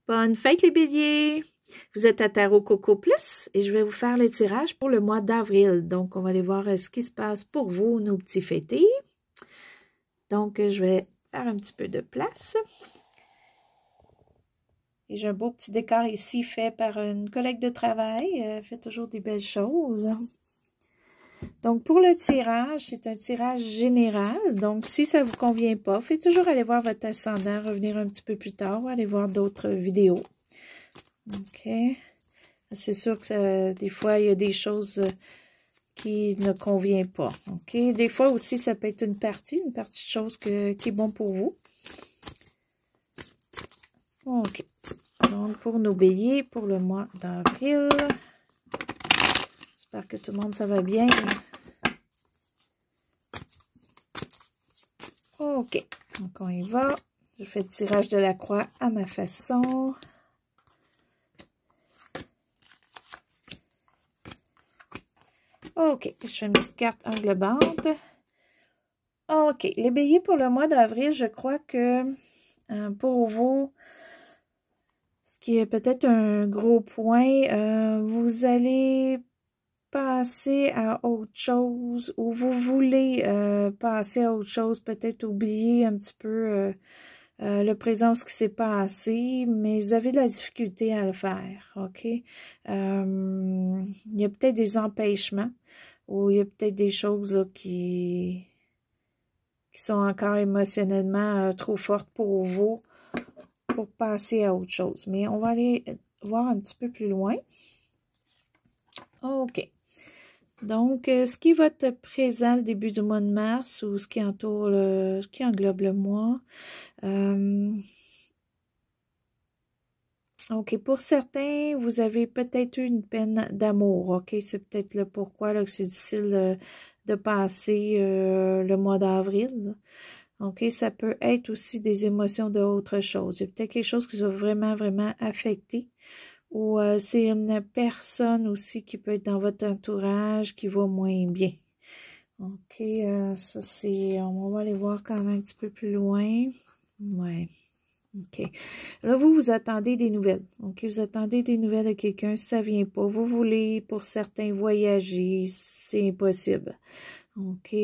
Bonne fête les béliers! Vous êtes à Tarot Coco Plus et je vais vous faire le tirage pour le mois d'avril. Donc, on va aller voir ce qui se passe pour vous, nos petits fêtés. Donc, je vais faire un petit peu de place. Et j'ai un beau petit décor ici fait par une collègue de travail. Elle fait toujours des belles choses. Donc, pour le tirage, c'est un tirage général. Donc, si ça ne vous convient pas, faites toujours aller voir votre ascendant, revenir un petit peu plus tard, aller voir d'autres vidéos. OK. C'est sûr que des fois, il y a des choses qui ne conviennent pas. OK. Des fois aussi, ça peut être une partie de choses qui est bon pour vous. OK. Donc, pour nos béliers, pour le mois d'avril, j'espère que tout le monde, ça va bien. OK. Donc, on y va. Je fais le tirage de la croix à ma façon. OK. Je fais une petite carte englobante. OK. Les béliers pour le mois d'avril, je crois que pour vous, ce qui est peut-être un gros point, vous allez passer à autre chose ou vous voulez passer à autre chose, peut-être oublier un petit peu le présent, ce qui s'est passé, mais vous avez de la difficulté à le faire, OK? Il y a peut-être des empêchements ou il y a peut-être des choses là, qui sont encore émotionnellement trop fortes pour vous pour passer à autre chose. Mais on va aller voir un petit peu plus loin. OK. Donc, ce qui va être présent le début du mois de mars ou ce qui entoure ce qui englobe le mois. OK, pour certains, vous avez peut-être eu une peine d'amour. OK, c'est peut-être le pourquoi là, que c'est difficile de passer le mois d'avril. OK, ça peut être aussi des émotions d'autre chose. Il y a peut-être quelque chose qui va vraiment, vraiment affecter. Ou c'est une personne aussi qui peut être dans votre entourage qui va moins bien. OK, ça c'est... On va aller voir quand même un petit peu plus loin. Ouais. OK. Là, vous attendez des nouvelles. OK, vous attendez des nouvelles de quelqu'un, ça ne vient pas. Vous voulez, pour certains, voyager, c'est impossible. OK,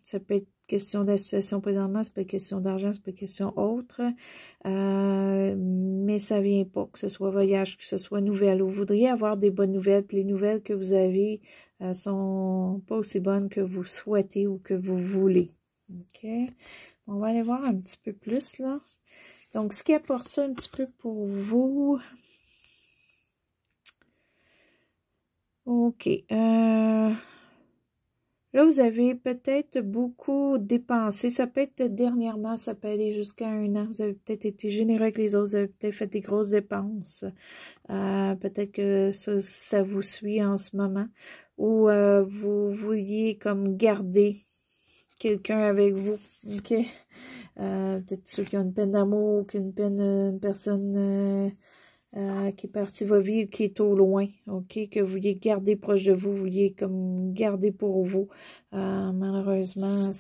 ça peut être question de la situation présentement, ça peut être question d'argent, ça peut être question autre, mais ça vient pas, que ce soit voyage, que ce soit nouvelle. Vous voudriez avoir des bonnes nouvelles, puis les nouvelles que vous avez sont pas aussi bonnes que vous souhaitez ou que vous voulez. OK, on va aller voir un petit peu plus, là. Donc, ce qui apporte ça un petit peu pour vous... OK, là, vous avez peut-être beaucoup dépensé. Ça peut être dernièrement, ça peut aller jusqu'à 1 an. Vous avez peut-être été généreux avec les autres. Vous avez peut-être fait des grosses dépenses. Peut-être que ça vous suit en ce moment. Ou vous vouliez comme garder quelqu'un avec vous. OK? Peut-être ceux qui ont une peine d'amour, une personne... qui est parti va vivre, qui est au loin, OK, que vous vouliez garder proche de vous, vous vouliez comme garder pour vous. Malheureusement,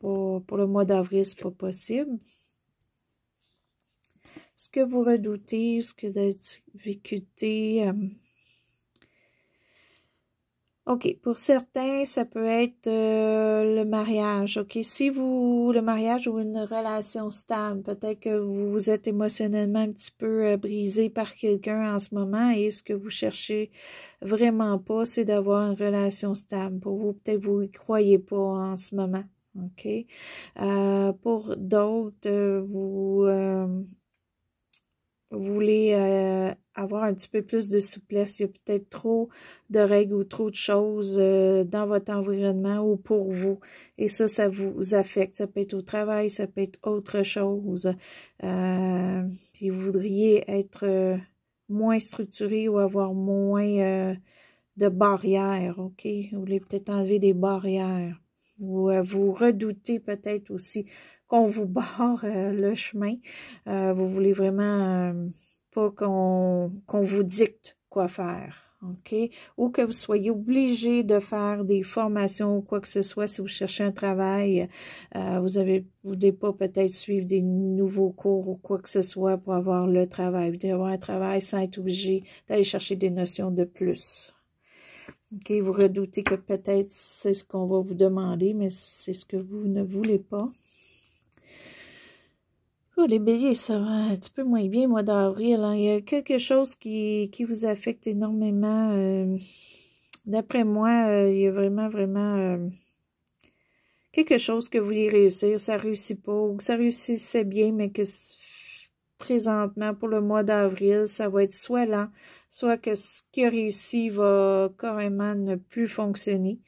pour le mois d'avril, c'est pas possible. Ce que vous redoutez, ce que vous avez difficulté... OK, pour certains, ça peut être le mariage. OK, si le mariage ou une relation stable, peut-être que vous êtes émotionnellement un petit peu brisé par quelqu'un en ce moment et ce que vous cherchez vraiment pas, c'est d'avoir une relation stable. Pour vous, peut-être vous y croyez pas en ce moment. OK, pour d'autres, vous voulez avoir un petit peu plus de souplesse, il y a peut-être trop de règles ou trop de choses dans votre environnement ou pour vous. Et ça vous affecte. Ça peut être au travail, ça peut être autre chose. Puis vous voudriez être moins structuré ou avoir moins de barrières, OK? Vous voulez peut-être enlever des barrières. Ou vous redoutez peut-être aussi qu'on vous barre le chemin. Vous voulez vraiment pas qu'on vous dicte quoi faire. OK? Ou que vous soyez obligé de faire des formations ou quoi que ce soit, si vous cherchez un travail, vous devez pas peut-être suivre des nouveaux cours ou quoi que ce soit pour avoir le travail. Vous devez avoir un travail sans être obligé d'aller chercher des notions de plus. OK? Vous redoutez que peut-être c'est ce qu'on va vous demander, mais c'est ce que vous ne voulez pas. Oh, les béliers, ça va un petit peu moins bien, mois d'avril. Hein. Il y a quelque chose qui vous affecte énormément. D'après moi, il y a vraiment quelque chose que vous voulez réussir. Ça réussit pas, ou que ça réussissait bien, mais que présentement, pour le mois d'avril, ça va être soit lent, soit que ce qui a réussi va carrément ne plus fonctionner.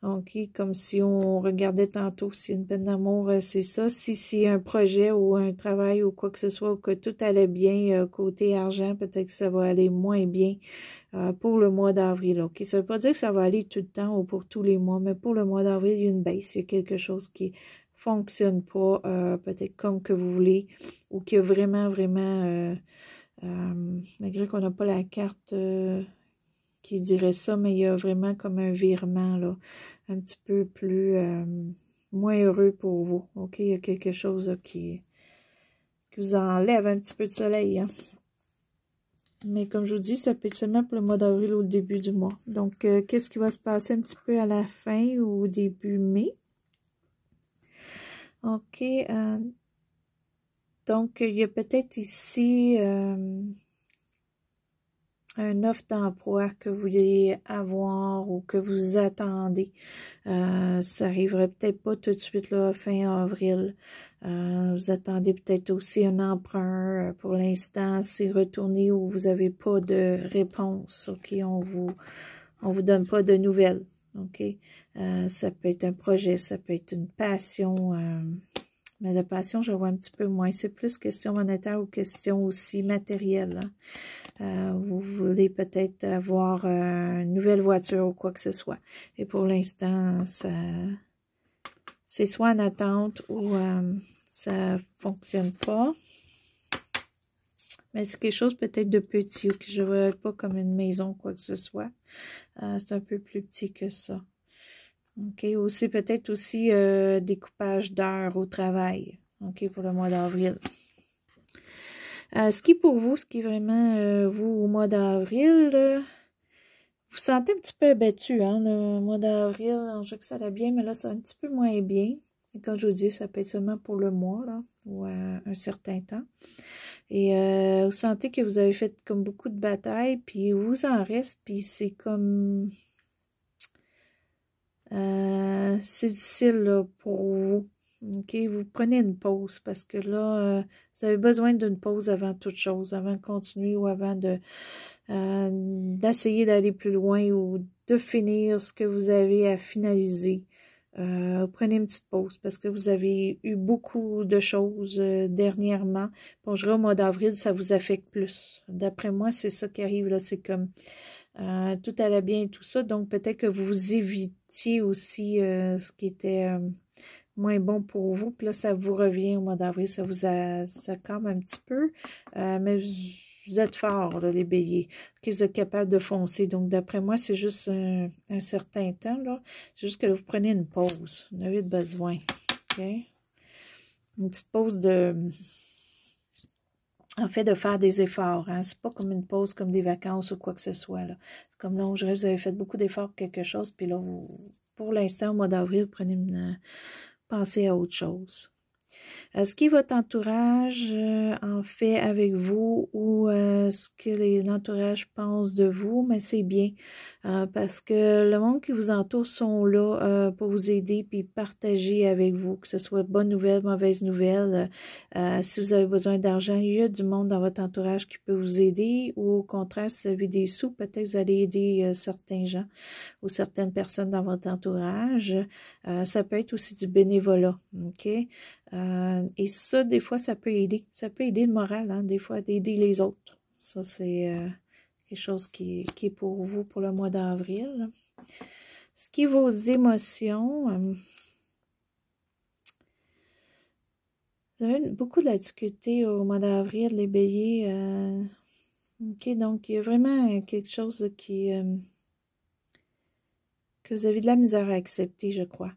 OK, comme si on regardait tantôt, si une peine d'amour, c'est ça. Si c'est un projet ou un travail ou quoi que ce soit, ou que tout allait bien côté argent, peut-être que ça va aller moins bien pour le mois d'avril. OK, ça ne veut pas dire que ça va aller tout le temps ou pour tous les mois, mais pour le mois d'avril, il y a une baisse. Il y a quelque chose qui fonctionne pas, peut-être comme que vous voulez, ou qui a vraiment, malgré qu'on n'a pas la carte... qui dirait ça, mais il y a vraiment comme un virement, là, un petit peu plus, moins heureux pour vous. OK, il y a quelque chose là, qui vous enlève un petit peu de soleil. Hein? Mais comme je vous dis, ça peut être seulement pour le mois d'avril ou le début du mois. Donc, qu'est-ce qui va se passer un petit peu à la fin ou au début mai? OK, donc, il y a peut-être ici... un offre d'emploi que vous voulez avoir ou que vous attendez. Ça arriverait peut-être pas tout de suite là, fin avril. Vous attendez peut-être aussi un emprunt. Pour l'instant, c'est retourné où vous n'avez pas de réponse. OK, on vous donne pas de nouvelles. OK, ça peut être un projet, ça peut être une passion. Mais la passion, je vois un petit peu moins. C'est plus question monétaire ou question aussi matérielle. Hein? Vous voulez peut-être avoir une nouvelle voiture ou quoi que ce soit. Et pour l'instant, c'est soit en attente ou ça fonctionne pas. Mais c'est quelque chose peut-être de petit ou que je ne vois pas comme une maison ou quoi que ce soit. C'est un peu plus petit que ça. OK, aussi peut-être aussi découpage d'heures au travail. OK, pour le mois d'avril. Ce qui est pour vous, ce qui est vraiment vous au mois d'avril, vous sentez un petit peu abattu, hein, le mois d'avril. Je sais que ça allait bien, mais là, ça va un petit peu moins bien. Et comme je vous dis, ça peut être seulement pour le mois, là, ou un certain temps. Et vous sentez que vous avez fait comme beaucoup de batailles, puis il vous en reste, puis c'est comme... c'est difficile là, pour vous. OK, vous prenez une pause parce que là, vous avez besoin d'une pause avant toute chose, avant de continuer ou avant de d'essayer d'aller plus loin ou de finir ce que vous avez à finaliser. Prenez une petite pause parce que vous avez eu beaucoup de choses dernièrement. Bon, je dirais au mois d'avril, ça vous affecte plus. D'après moi, c'est ça qui arrive là, c'est comme tout allait bien et tout ça, donc peut-être que vous évitiez aussi ce qui était moins bon pour vous, puis là, ça vous revient au mois d'avril, ça vous calme un petit peu, mais vous êtes forts, là, les béliers, okay, vous êtes capable de foncer, donc d'après moi, c'est juste un certain temps, là, c'est juste que vous prenez une pause, vous en avez besoin, OK? Une petite pause en fait, de faire des efforts. Hein? C'est pas comme une pause, comme des vacances ou quoi que ce soit. C'est comme là, vous avez fait beaucoup d'efforts pour quelque chose, puis là, pour l'instant, au mois d'avril, vous prenez une pensée à autre chose. Ce qui est votre entourage en fait avec vous ou ce que l'entourage pense de vous, mais c'est bien parce que le monde qui vous entoure sont là pour vous aider puis partager avec vous, que ce soit bonne nouvelle, mauvaise nouvelle. Si vous avez besoin d'argent, il y a du monde dans votre entourage qui peut vous aider ou au contraire, si vous avez des sous, peut-être vous allez aider certains gens ou certaines personnes dans votre entourage. Ça peut être aussi du bénévolat, OK? Et ça, des fois, ça peut aider. Ça peut aider le moral, hein, des fois, d'aider les autres. Ça, c'est quelque chose qui est pour vous pour le mois d'avril. Ce qui est vos émotions, vous avez beaucoup de la difficulté au mois d'avril, les béliers. OK, donc il y a vraiment quelque chose que vous avez de la misère à accepter, je crois.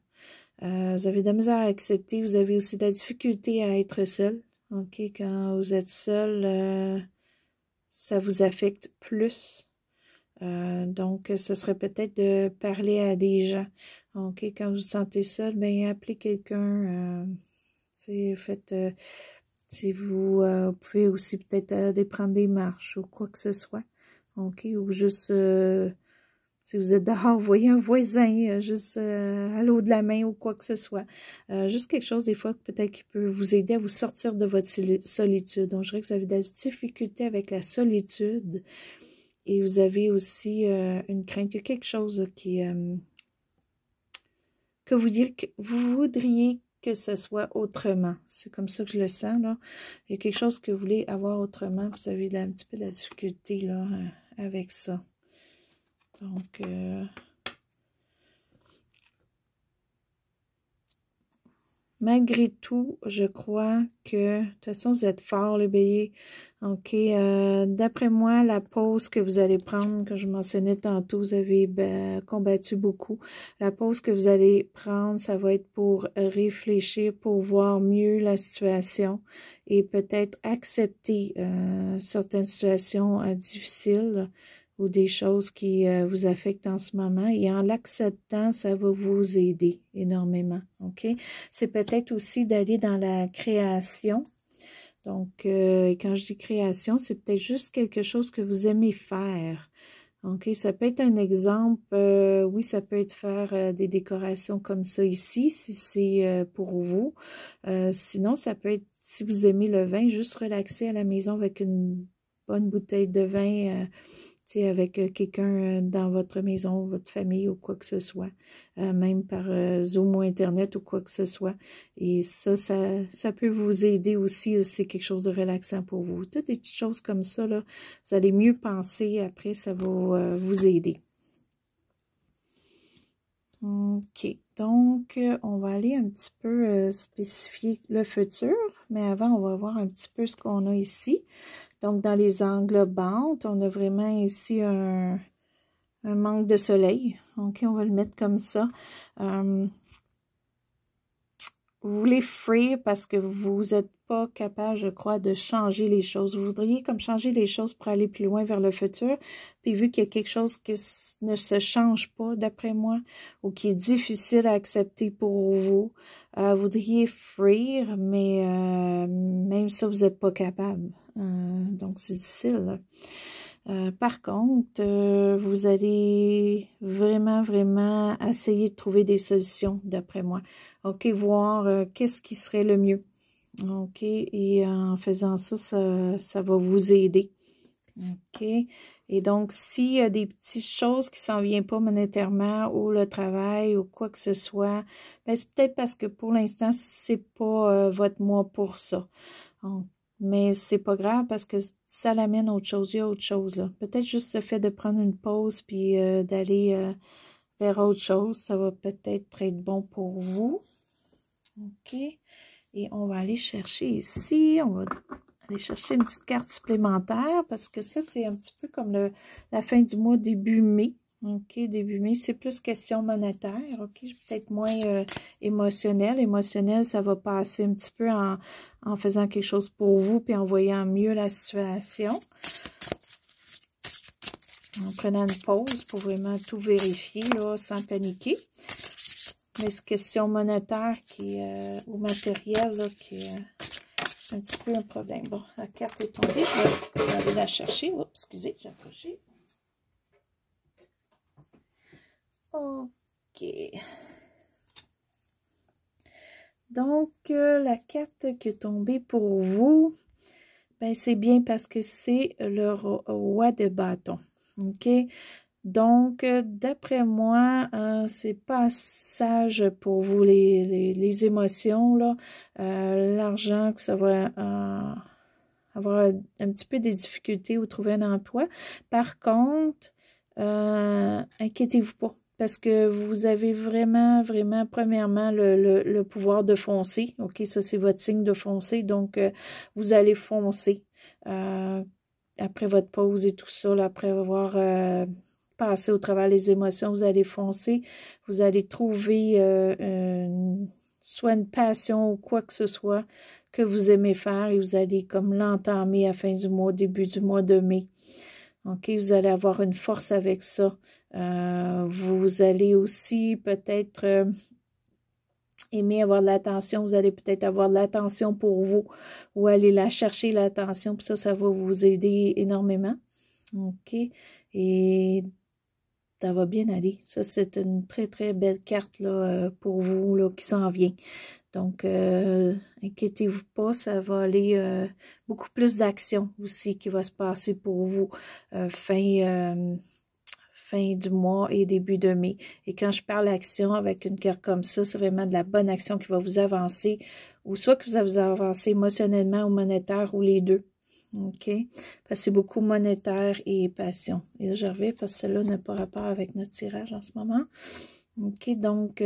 Vous avez de la misère à accepter, vous avez aussi de la difficulté à être seul. OK, quand vous êtes seul, ça vous affecte plus. Donc, ce serait peut-être de parler à des gens. OK, quand vous vous sentez seul, bien, appelez quelqu'un. Faites, si vous pouvez aussi peut-être aller prendre des marches ou quoi que ce soit. OK, ou juste, si vous êtes dehors, voyez un voisin, juste à l'eau de la main ou quoi que ce soit. Juste quelque chose, des fois, peut-être qui peut vous aider à vous sortir de votre solitude. Donc, je dirais que vous avez de la difficulté avec la solitude. Et vous avez aussi une crainte, il y a quelque chose que vous voudriez que ce soit autrement. C'est comme ça que je le sens, là. Il y a quelque chose que vous voulez avoir autrement, vous avez un petit peu de la difficulté, là, avec ça. Donc, malgré tout, je crois que, de toute façon, vous êtes fort, les béliers. OK. D'après moi, la pause que vous allez prendre, que je mentionnais tantôt, vous avez combattu beaucoup. La pause que vous allez prendre, ça va être pour réfléchir, pour voir mieux la situation et peut-être accepter certaines situations difficiles ou des choses qui vous affectent en ce moment. Et en l'acceptant, ça va vous aider énormément. OK? C'est peut-être aussi d'aller dans la création. Donc, quand je dis création, c'est peut-être juste quelque chose que vous aimez faire. OK? Ça peut être un exemple. Oui, ça peut être faire des décorations comme ça ici, si c'est pour vous. Sinon, ça peut être, si vous aimez le vin, juste relaxer à la maison avec une bonne bouteille de vin, avec quelqu'un dans votre maison, votre famille ou quoi que ce soit, même par Zoom ou Internet ou quoi que ce soit. Et ça peut vous aider aussi, c'est quelque chose de relaxant pour vous. Toutes des petites choses comme ça, là, vous allez mieux penser, après ça va vous aider. OK, donc on va aller un petit peu spécifier le futur, mais avant, on va voir un petit peu ce qu'on a ici. Donc, dans les englobantes, on a vraiment ici un manque de soleil. OK, on va le mettre comme ça. Vous voulez fuir parce que vous n'êtes pas capable, je crois, de changer les choses. Vous voudriez comme changer les choses pour aller plus loin vers le futur. Puis vu qu'il y a quelque chose qui ne se change pas, d'après moi, ou qui est difficile à accepter pour vous, vous voudriez fuir, mais même ça, vous n'êtes pas capable. Donc, c'est difficile. Par contre, vous allez vraiment, vraiment essayer de trouver des solutions, d'après moi. OK, voir qu'est-ce qui serait le mieux. OK, et en faisant ça, ça va vous aider. OK, et donc, s'il y a des petites choses qui ne s'en viennent pas monétairement ou le travail ou quoi que ce soit, ben, c'est peut-être parce que pour l'instant, c'est pas votre mois pour ça. Donc, mais c'est pas grave parce que ça l'amène à autre chose. Il y a autre chose, là. Peut-être juste le fait de prendre une pause puis d'aller vers autre chose, ça va peut-être être bon pour vous. OK. Et on va aller chercher ici. On va aller chercher une petite carte supplémentaire parce que ça, c'est un petit peu comme la fin du mois, début mai. OK, début mai, c'est plus question monétaire. OK, peut-être moins émotionnel. Émotionnel, ça va passer un petit peu en faisant quelque chose pour vous puis en voyant mieux la situation. En prenant une pause pour vraiment tout vérifier, là, sans paniquer. Mais c'est question monétaire ou matériel là, qui est un petit peu un problème. Bon, la carte est tombée. Je vais aller la chercher. Oups, excusez, j'ai approché. OK. Donc, la carte qui est tombée pour vous, ben c'est bien parce que c'est le roi de bâton. OK? Donc, d'après moi, c'est pas sage pour vous les émotions, là. L'argent, que ça va avoir un petit peu des difficultés ou trouver un emploi. Par contre, inquiétez-vous pas. Parce que vous avez vraiment, vraiment, premièrement, le pouvoir de foncer. OK, ça, c'est votre signe de foncer. Donc, vous allez foncer. après votre pause et tout ça, là, après avoir passé au travers les émotions, vous allez foncer, vous allez trouver soit une passion ou quoi que ce soit que vous aimez faire et vous allez comme l'entamer à la fin du mois, début du mois de mai. OK, vous allez avoir une force avec ça. Vous allez aussi peut-être aimer avoir de l'attention. Vous allez peut-être avoir de l'attention pour vous ou aller la chercher, l'attention. Puis ça va vous aider énormément. OK, et ça va bien aller. Ça, c'est une très, très belle carte là, pour vous là, qui s'en vient. Donc, inquiétez-vous pas, ça va aller beaucoup plus d'action aussi qui va se passer pour vous fin du mois et début de mai. Et quand je parle d'action avec une carte comme ça, c'est vraiment de la bonne action qui va vous avancer, ou soit que vous avez avancé émotionnellement ou monétaire, ou les deux. OK? Parce que c'est beaucoup monétaire et passion. Et là, je reviens parce que celle-là n'a pas rapport avec notre tirage en ce moment. OK? Donc,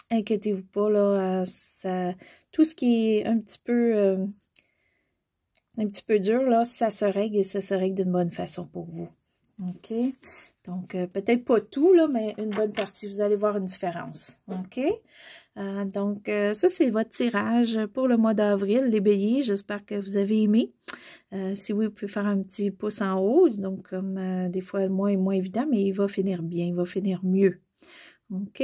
inquiétez-vous pas, là, tout ce qui est un petit peu dur, là, ça se règle et ça se règle d'une bonne façon pour vous. OK? Donc, peut-être pas tout, là, mais une bonne partie. Vous allez voir une différence. OK? Donc, ça, c'est votre tirage pour le mois d'avril, les béliers. J'espère que vous avez aimé. Si oui, vous pouvez faire un petit pouce en haut. Donc, comme des fois, le mois est moins évident, mais il va finir bien, il va finir mieux. OK?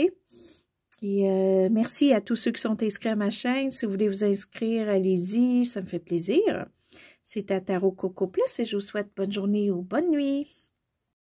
Et merci à tous ceux qui sont inscrits à ma chaîne. Si vous voulez vous inscrire, allez-y, ça me fait plaisir. C'est à Tarot Coco Plus et je vous souhaite bonne journée ou bonne nuit.